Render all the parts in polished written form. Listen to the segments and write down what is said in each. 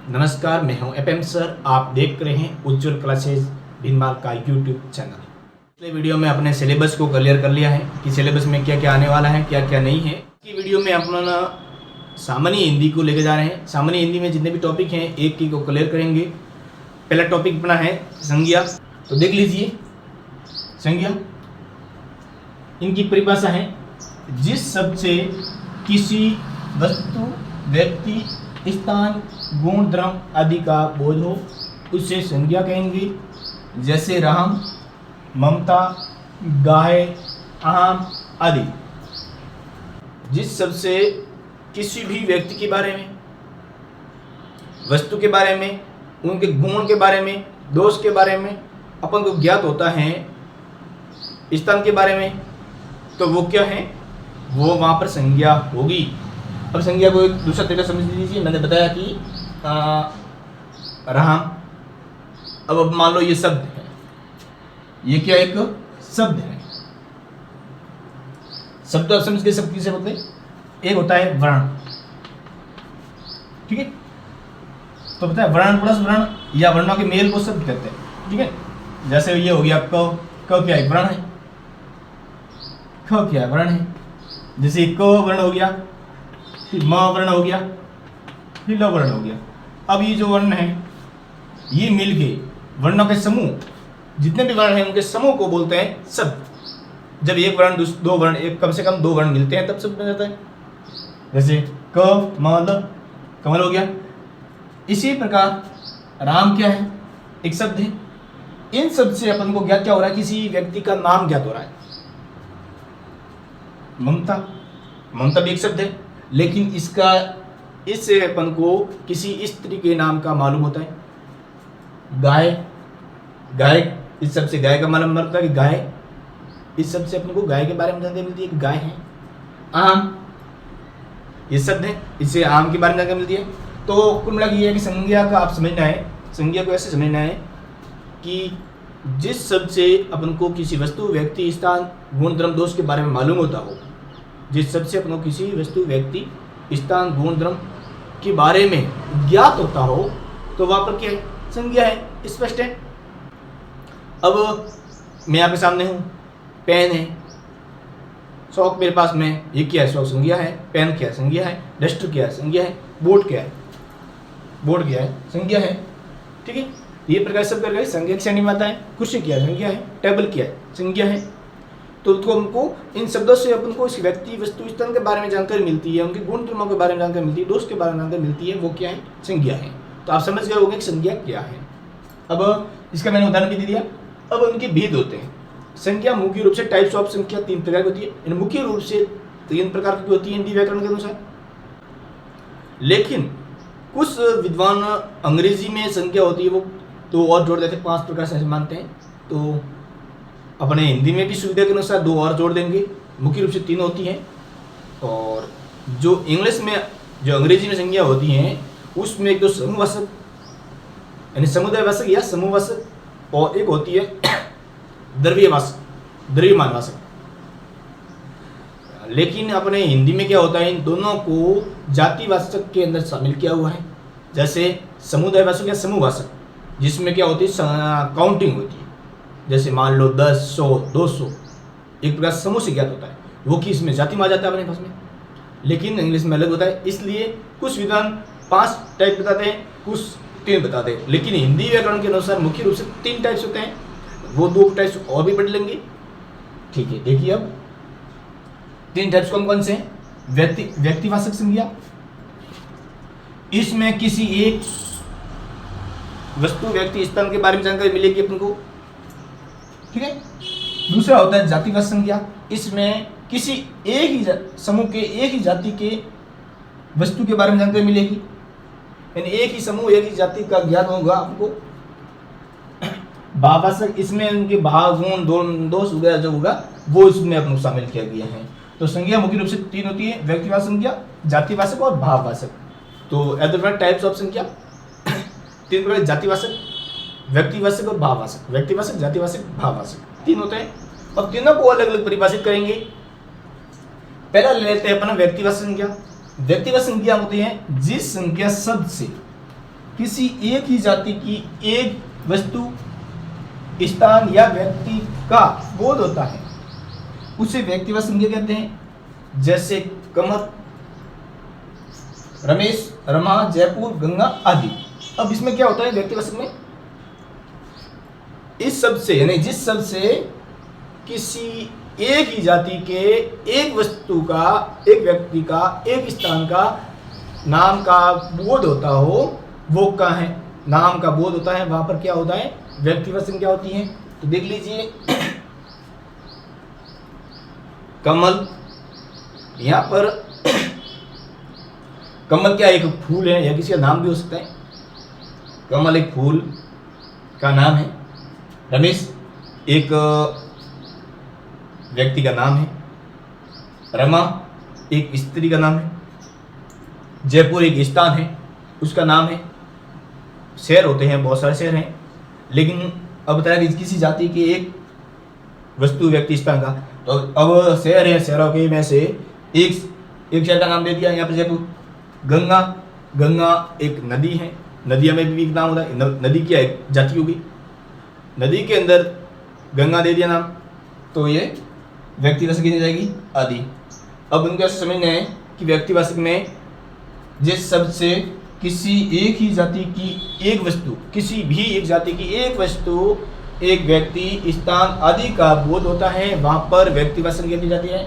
नमस्कार, मैं हूं एफएम सर। आप देख रहे हैं उज्जवल क्लासेस भिनमाल का यूट्यूब चैनल। पिछले वीडियो में अपने सिलेबस को क्लियर कर लिया है कि सिलेबस में क्या क्या आने वाला है, क्या क्या नहीं है। की वीडियो में अपना सामान्य हिंदी को लेकर जा रहे हैं। सामान्य हिंदी में जितने भी टॉपिक हैं एक की को क्लियर करेंगे। पहला टॉपिक अपना है संज्ञा। तो देख लीजिए, संज्ञा इनकी परिभाषा है, जिस शब्द से किसी वस्तु, व्यक्ति, स्थान, गुण, द्रव्य आदि का बोध हो उसे संज्ञा कहेंगे। जैसे राम, ममता, गाय, आम आदि। जिस शब्द से किसी भी व्यक्ति के बारे में, वस्तु के बारे में, उनके गुण के बारे में, दोष के बारे में अपन को ज्ञात होता है, स्थान के बारे में, तो वो क्या है, वो वहाँ पर संज्ञा होगी। अब संज्ञा को एक दूसरा तरीका समझ लीजिए। मैंने बताया कि राम, अब मान लो ये शब्द है, ये क्या एक शब्द है। शब्द आप समझ के शब्द किसे बोलते हैं? एक होता है वर्ण, ठीक है। तो पता है वर्ण प्लस वर्ण या वर्णों के मेल को शब्द कहते हैं, ठीक है। जैसे ये हो गया क क्या है, वर्ण है। ख क्या है, वर्ण है। जैसे क वर्ण हो गया, फिर म वर्ण हो गया, फिर ल वर्ण हो गया। अब ये जो वर्ण है ये मिल के वर्णों के समूह, जितने भी वर्ण हैं उनके समूह को बोलते हैं शब्द। जब एक वर्ण दो वर्ण, एक कम से कम दो वर्ण मिलते हैं तब शब्द बन जाता है। जैसे क म ल, कमल हो गया। इसी प्रकार राम क्या है, एक शब्द है। इन शब्द से अपन को ज्ञात क्या हो रहा है, किसी व्यक्ति का नाम ज्ञात हो रहा है। ममता, ममता भी एक शब्द है, लेकिन इससे अपन को किसी स्त्री के नाम का मालूम होता है। गाय, गाय इस शब्द से गाय का मालूम होता है कि गाय, इस शब्द से अपन को गाय के बारे में जानकारी मिलती है कि गाय है। आम ये शब्द है, इससे आम के बारे में जानकारी मिलती है। तो कुल मिला ये है कि संज्ञा का आप समझना है, संज्ञा को ऐसे समझना है कि जिस शब्द से अपन को किसी वस्तु, व्यक्ति, स्थान, गुण, द्रव्य, दोष के बारे में मालूम होता हो, जिस शब्द से अपन को किसी वस्तु, व्यक्ति, स्थान, गुण, द्रव्य के बारे में ज्ञात होता हो, तो वहाँ पर क्या है, संज्ञा है। स्पष्ट है। अब मैं आपके सामने हूँ, पेन है, चौक मेरे पास में, ये क्या है, चौक संज्ञा है। पेन क्या है, संज्ञा है। डस्टर क्या है, संज्ञा है। बोर्ड क्या है, बोर्ड क्या है, संज्ञा है, ठीक है। ये प्रकार सब करके संज्ञा की श्रेणी में आता है। कुर्सी क्या है, संज्ञा है। टेबल क्या है, संज्ञा है। तो हमको इन शब्दों से अपन को इस व्यक्ति, वस्तु, स्थान के बारे में जानकारी मिलती है, उनके गुण धर्मों के बारे में जानकारी मिलती है, दोष के बारे में जानकारी मिलती है, वो क्या है, संज्ञा है। तो आप समझ गए होंगे कि संज्ञा क्या है। अब इसका मैंने उदाहरण भी दे दिया। अब उनके भेद होते हैं। संज्ञा मुख्य रूप से, टाइप्स ऑफ संख्या 3 प्रकार की होती है। मुख्य रूप से 3 प्रकार की होती है हिंदी व्याकरण के अनुसार। लेकिन कुछ विद्वान अंग्रेजी में संख्या होती है वो तो और जोड़ देते हैं, 5 प्रकार से मानते हैं। तो अपने हिंदी में भी सुविधा के अनुसार 2 और जोड़ देंगे। मुख्य रूप से 3 होती हैं। और जो इंग्लिश में, जो अंग्रेजी में संज्ञा होती हैं, उसमें एक तो समूहवाचक यानी समुदायवाचक या समूहवाचक, और एक होती है द्रव्यवाचक, द्रव्यमानवाचक। लेकिन अपने हिंदी में क्या होता है, इन दोनों को जातिवाचक के अंदर शामिल किया हुआ है। जैसे समुदायवाचक या समूहवाचक, जिसमें क्या होती है, काउंटिंग होती है। जैसे मान लो 10, 100, 200, एक प्रकार समूह से ज्ञात होता है, वो कि इसमें जाति में आ जाता है अपने पास में। लेकिन इंग्लिश में अलग होता है। इसलिए कुछ विद्वान 5 टाइप बताते हैं, कुछ 3 बताते हैं। लेकिन हिंदी व्याकरण के अनुसार मुख्य रूप से 3 टाइप्स होते हैं। वो 2 टाइप्स और भी पढ़ लेंगे, ठीक है। देखिए अब 3 टाइप्स कौन कौन से हैं। व्यक्तिवाचक संज्ञा, इसमें किसी एक वस्तु, व्यक्ति, स्थान के बारे में जानकारी मिलेगी अपन को, ठीक है। दूसरा होता है जातिवाचक संज्ञा, इसमें किसी एक ही समूह के, एक ही जाति के वस्तु के बारे में जानकारी मिलेगी, यानी एक ही समूह, एक ही जाति का ज्ञान होगा आपको। भाववाचक, इसमें उनके भाव, गुण, दोष वगैरह जो होगा वो इसमें अपन शामिल किया गया है। तो संज्ञा मुख्य रूप से 3 होती है, व्यक्तिवाचक संज्ञा, जातिवाचक और भाववाचक। तो एट टाइप्स ऑफ संज्ञा 3 प्रकार, जातिवाचक, व्यक्तिवाचक और भाववाचक। व्यक्तिवाचक, जातिवाचक, भाववाचक 3 होते हैं। अब तीनों को अलग अलग परिभाषित करेंगे। पहला ले लेते हैं अपना व्यक्तिवाचक संज्ञा। व्यक्तिगत संज्ञा होती है जिस संज्ञा शब्द से किसी एक ही जाति की एक वस्तु, स्थान या व्यक्ति का बोध होता है उसे व्यक्तिवाचक संज्ञा कहते हैं। जैसे कमल, रमेश, रमा, जयपुर, गंगा आदि। अब इसमें क्या होता है व्यक्तिवाचक में, इस शब्द से यानी जिस शब्द से किसी एक ही जाति के एक वस्तु का, एक व्यक्ति का, एक स्थान का नाम का बोध होता हो, वो का है नाम का बोध होता है, वहां पर क्या होता है व्यक्तिवाचक संज्ञा होती है। तो देख लीजिए कमल, यहां पर कमल क्या एक फूल है या किसी का नाम भी हो सकता है। कमल एक फूल का नाम है। रमेश एक व्यक्ति का नाम है। रमा एक स्त्री का नाम है। जयपुर एक स्थान है, उसका नाम है। शहर होते हैं, बहुत सारे शहर हैं, लेकिन अब बताया कि किसी जाति के एक वस्तु, व्यक्ति, स्थान का, तो अब शहर है, शहरों के में से एक शहर का नाम दे दिया यहाँ पर जयपुर। गंगा, गंगा एक नदी है, नदिया में भी नाम होता है, नदी क्या एक जाति होगी, नदी के अंदर गंगा दे दिया नाम, तो ये व्यक्तिवाचक गिनी जाएगी आदि। अब उनको ऐसा समझना है कि व्यक्तिवाचक में जिस शब्द से किसी एक ही जाति की एक वस्तु, किसी भी एक जाति की एक वस्तु, एक व्यक्ति, स्थान आदि का बोध होता है, वहां पर व्यक्तिवाचक गिनी जाती है।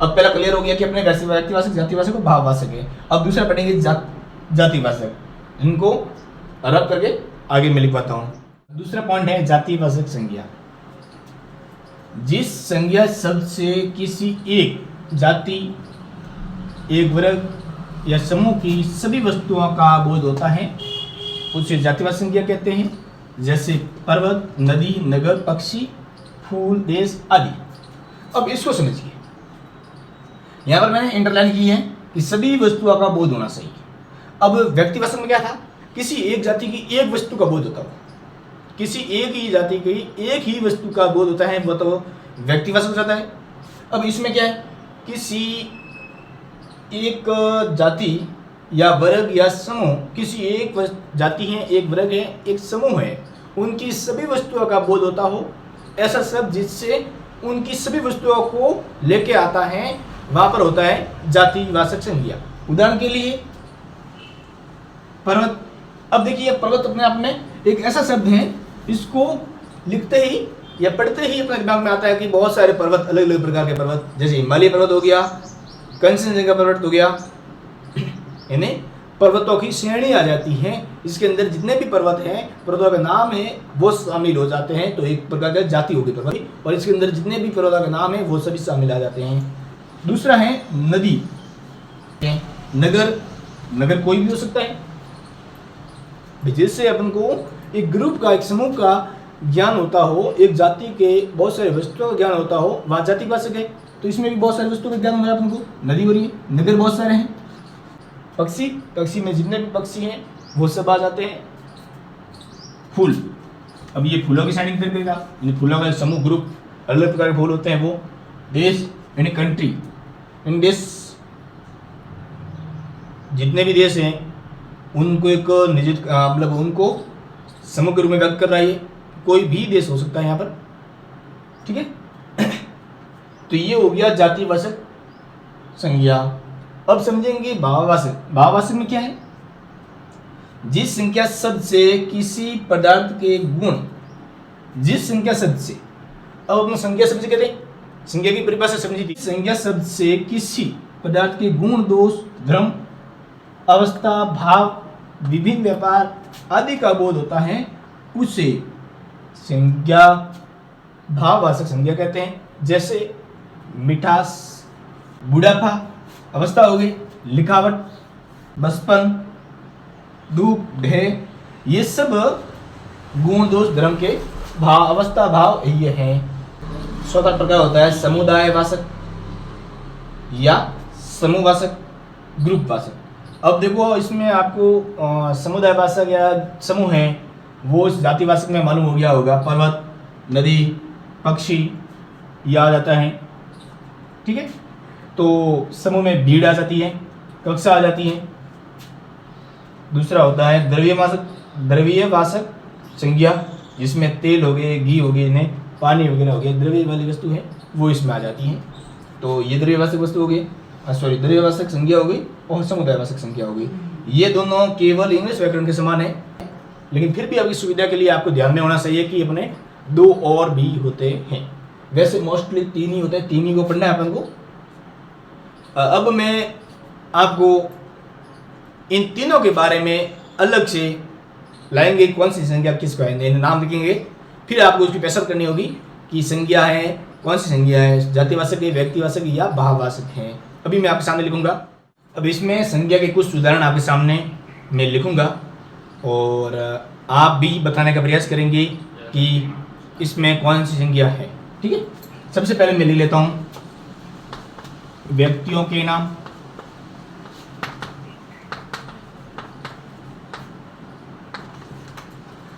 अब पहला क्लियर हो गया कि अपने घर से व्यक्तिवाचक, जातिवाचक और भाववाचक है। अब दूसरा पढ़ेंगे जातिवाचक, इनको रब करके आगे मैं लिखवाता हूँ। दूसरा पॉइंट है जातिवाचक संज्ञा। जिस संज्ञा शब्द से किसी एक जाति, एक वर्ग या समूह की सभी वस्तुओं का बोध होता है उसे जातिवाचक संज्ञा कहते हैं। जैसे पर्वत, नदी, नगर, पक्षी, फूल, देश आदि। अब इसको समझिए, यहाँ पर मैंने इंटरलाइन की है कि सभी वस्तुओं का बोध होना चाहिए। अब व्यक्तिवाचक में क्या था, किसी एक जाति की एक वस्तु का बोध होता है, किसी एक ही जाति की एक ही वस्तु का बोध होता है, वो तो व्यक्तिवाचक हो जाता है। अब इसमें क्या है, किसी एक जाति या वर्ग या समूह, किसी एक जाति है, एक वर्ग है, एक समूह है, उनकी सभी वस्तुओं का बोध होता हो, ऐसा शब्द जिससे उनकी सभी वस्तुओं को लेके आता है, वहां पर होता है जातिवाचक संज्ञा। उदाहरण के लिए पर्वत। अब देखिए पर्वत अपने आप में एक ऐसा शब्द है, इसको लिखते ही या पढ़ते ही अपने दिमाग में आता है कि बहुत सारे पर्वत, अलग अलग प्रकार के पर्वत, जैसे हिमालय पर्वत हो गया, कंचनजंगा पर्वत हो गया, यानी पर्वतों की श्रेणी आ जाती है। इसके अंदर जितने भी पर्वत हैं, पर्वतों का नाम है, वो शामिल हो जाते हैं, तो एक प्रकार का जाति होगी पर्वत। और इसके अंदर जितने भी पर्वतों का नाम है वो सभी शामिल आ जाते हैं। दूसरा है नदी, नगर, नगर कोई भी हो सकता है, जिससे अपन को एक ग्रुप का, एक समूह का ज्ञान होता हो, एक जाति के बहुत सारे वस्तुओं का ज्ञान होता हो, वहाँ जातिवाचक है। तो इसमें भी बहुत सारे वस्तुओं का ज्ञान हो रहा है अपन को, नदी हो रही है, नगर बहुत सारे हैं। पक्षी, पक्षी में जितने भी पक्षी हैं वो सब आ जाते हैं। फूल, अब ये फूलों की साइडिंग फिर करेगा, फूलों का समूह, ग्रुप, अलग प्रकार के फूल होते हैं वो। देश यानी कंट्री, इन देश, जितने भी देश हैं उनको एक निजी, मतलब उनको समग्र रूप में व्यक्त कर रहा है, कोई भी देश हो सकता है यहाँ पर, ठीक है। तो ये हो गया जातिवाचक संज्ञा। अब समझेंगे भाववाचक। भाववाचक में क्या है, जिस संख्या शब्द से किसी पदार्थ के गुण, जिस संख्या शब्द से, अब अपना संज्ञा शब्द से कहते हैं, संज्ञा की परिभाषा समझी थी। संज्ञा शब्द से किसी पदार्थ के गुण, दोष, धर्म, अवस्था, भाव, विभिन्न व्यापार आदि का बोध होता है, उसे संज्ञा, भाववाचक संज्ञा कहते हैं। जैसे मिठास, बुढ़ापा अवस्था हो गई, लिखावट, बचपन, दुख, भय, ये सब गुण, दोष, धर्म के भाव, अवस्था, भाव ये हैं। चौथा प्रकार होता है समुदायवाचक या समूहवाचक, ग्रुपवाचक। अब देखो इसमें आपको समुदायवाचक या समूह है वो जातिवाचक में मालूम हो गया होगा, पर्वत, नदी, पक्षी ये आ जाता है, ठीक है। तो समूह में भीड़ आ जाती है, कक्षा आ जाती है, दूसरा होता है द्रव्यवाचक संज्ञा, जिसमें तेल हो गए, घी हो गए, इन्हें पानी वगैरह हो गया, द्रव्य वाली वस्तु है वो इसमें आ जाती हैं। तो ये द्रव्यवाचक वस्तु हो गई, द्रव्यवाचक संज्ञा हो गई और समुदायवाचक संज्ञा हो गई। ये दोनों केवल इंग्लिश व्याकरण के समान है, लेकिन फिर भी आपकी सुविधा के लिए आपको ध्यान में होना चाहिए कि अपने दो और भी होते हैं। वैसे मोस्टली 3 ही होते हैं, 3 ही को पढ़ना है अपन को। अब मैं आपको इन तीनों के बारे में अलग से लाएंगे, कौन सी संज्ञा किसको है, नाम लिखेंगे, फिर आपको उसकी पहचान करनी होगी कि संज्ञा है, कौन सी संज्ञा है, जातिवाचक है, व्यक्तिवाचक या भाववाचक है। अभी मैं आपके सामने लिखूंगा। अब इसमें संज्ञा के कुछ उदाहरण आपके सामने मैं लिखूंगा और आप भी बताने का प्रयास करेंगे कि इसमें कौन सी संज्ञा है। ठीक है, सबसे पहले मैं लिख लेता हूँ व्यक्तियों के नाम।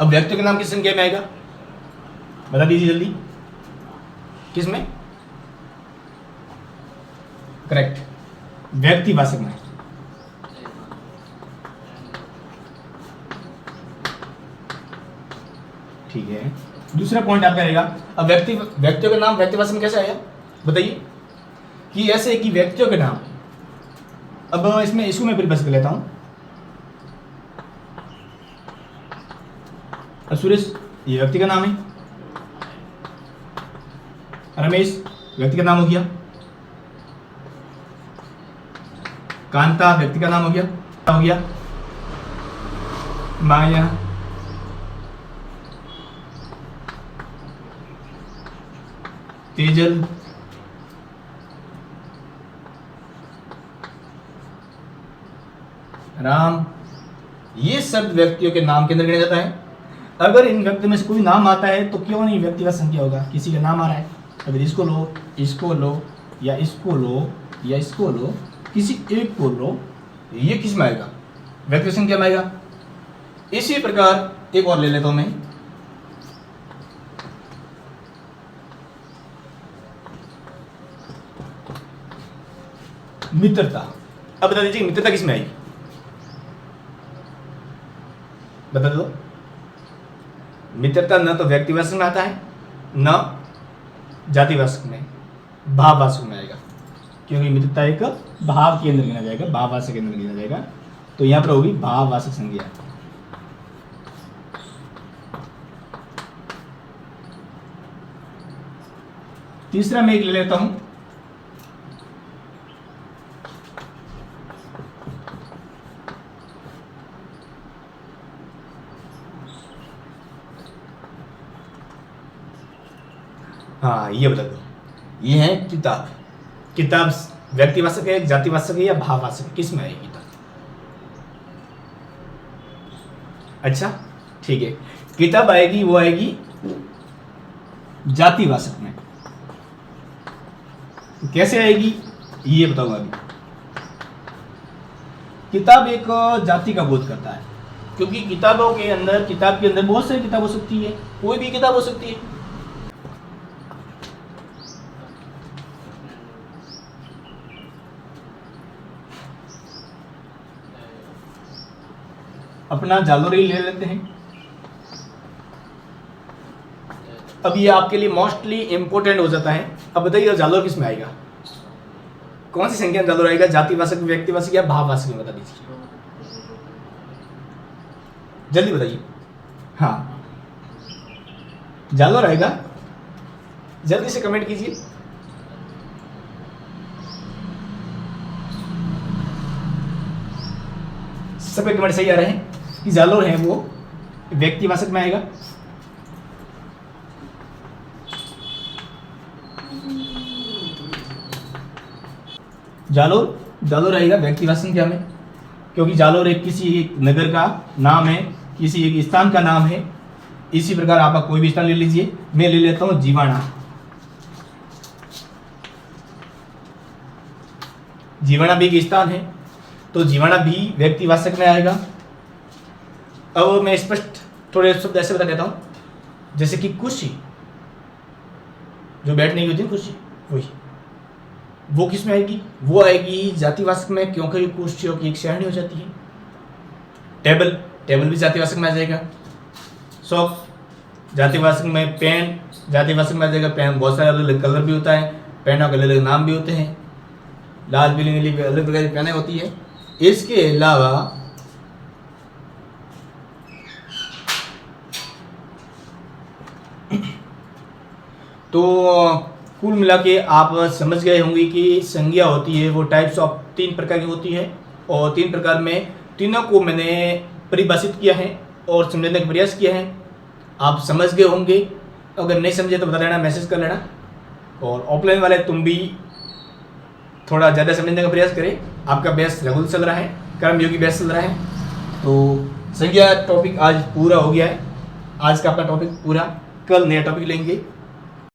अब व्यक्तियों के नाम किस संज्ञा में आएगा, बता दीजिए जल्दी, किसमें? करेक्ट, व्यक्तिवाचक में। ठीक है, दूसरा पॉइंट आपका रहेगा, अब व्यक्तियों के नाम व्यक्तिवाचक में कैसे आएगा बताइए? कि ऐसे कि व्यक्तियों के नाम, अब इसमें इसको मैं परिभाषित कर लेता हूं। अब सुरेश ये व्यक्ति का नाम है, रमेश व्यक्ति का नाम हो गया, कांता व्यक्ति का नाम हो गया, माया, तेजल, राम, ये सब व्यक्तियों के नाम के अंदर गिना जाता है। अगर इन व्यक्ति में से कोई नाम आता है तो क्यों नहीं व्यक्तिगत संख्या होगा, किसी का नाम आ रहा है, अगर इसको लो, इसको लो, या इसको लो, या इसको लो, किसी एक को लो, ये किस में आएगा, व्यक्तिगत संख्या में आएगा। इसी प्रकार एक और ले लेता हूं मैं, मित्रता। अब बता दीजिए मित्रता किस में आएगी, बता दो। मित्रता न तो व्यक्तिवाचक में आता है, न जातिवाचक में, भाववाचक में आएगा, क्योंकि मित्रता एक भाव के अंदर गिना जाएगा, भाववाचक के अंदर गिना जाएगा, तो यहां पर होगी भाववाचक संज्ञा। तीसरा मैं एक ले लेता हूं, हाँ ये बता दो, ये है किताब। किताब व्यक्तिवाचक है, जातिवाचक है या भाववाचक है, किस में आएगी किताब? अच्छा ठीक है, किताब आएगी, वो आएगी जातिवाचक में। कैसे आएगी ये बताऊंगा अभी। किताब एक जाति का बोध करता है, क्योंकि किताब के अंदर बहुत सारी किताब हो सकती है, कोई भी किताब हो सकती है। अपना जालोरी ले लेते हैं। अब ये आपके लिए मोस्टली इंपोर्टेंट हो जाता है। अब बताइए जालोर किस में आएगा, कौन सी संख्या में जालोर आएगा, जातिवाचक, व्यक्तिवाचक या भाववाचक में, बता दीजिए जल्दी बताइए। हाँ जालोर आएगा, जल्दी से कमेंट कीजिए। सबके कमेंट सही आ रहे हैं कि जालोर है वो व्यक्तिवाचक में आएगा। जालोर आएगा व्यक्तिवाचक संख्या में, क्योंकि जालोर एक किसी एक नगर का नाम है, किसी एक स्थान का नाम है। इसी प्रकार आप कोई भी स्थान ले लीजिए, मैं ले लेता हूं जीवाणा। जीवाणा भी एक स्थान है, तो जीवाणा भी व्यक्तिवाचक में आएगा। अब मैं स्पष्ट थोड़े शब्द ऐसे बता देता हूं, जैसे कि कुर्सी, जो बैठने की होती है कुर्सी, वही, वो किस में आएगी, वो आएगी जातिवाचक में, क्योंकि कुर्सियों की एक श्रेणी हो जाती है। टेबल, टेबल भी जातिवाचक में आ जाएगा। सॉक्स जातिवाचक में। पेन जातिवाचक में आ जाएगा। पेन बहुत सारे अलग अलग कलर भी होता है, पेनों के अलग अलग नाम भी होते हैं, लाल पीली नीली अलग प्रकार की पेनें होती है। इसके अलावा तो कुल मिला के आप समझ गए होंगे कि संज्ञा होती है वो टाइप्स ऑफ 3 प्रकार की होती है, और 3 प्रकार में तीनों को मैंने परिभाषित किया है और समझने का प्रयास किया है। आप समझ गए होंगे, अगर नहीं समझे तो बता देना, मैसेज कर लेना। और ऑफलाइन वाले तुम भी थोड़ा ज़्यादा समझने का प्रयास करें। आपका बैच रेगुलर चल रहा है, कर्मयोगी बैच चल रहा है। तो संज्ञा टॉपिक आज पूरा हो गया है। आज का अपना टॉपिक पूरा, कल नया टॉपिक लेंगे।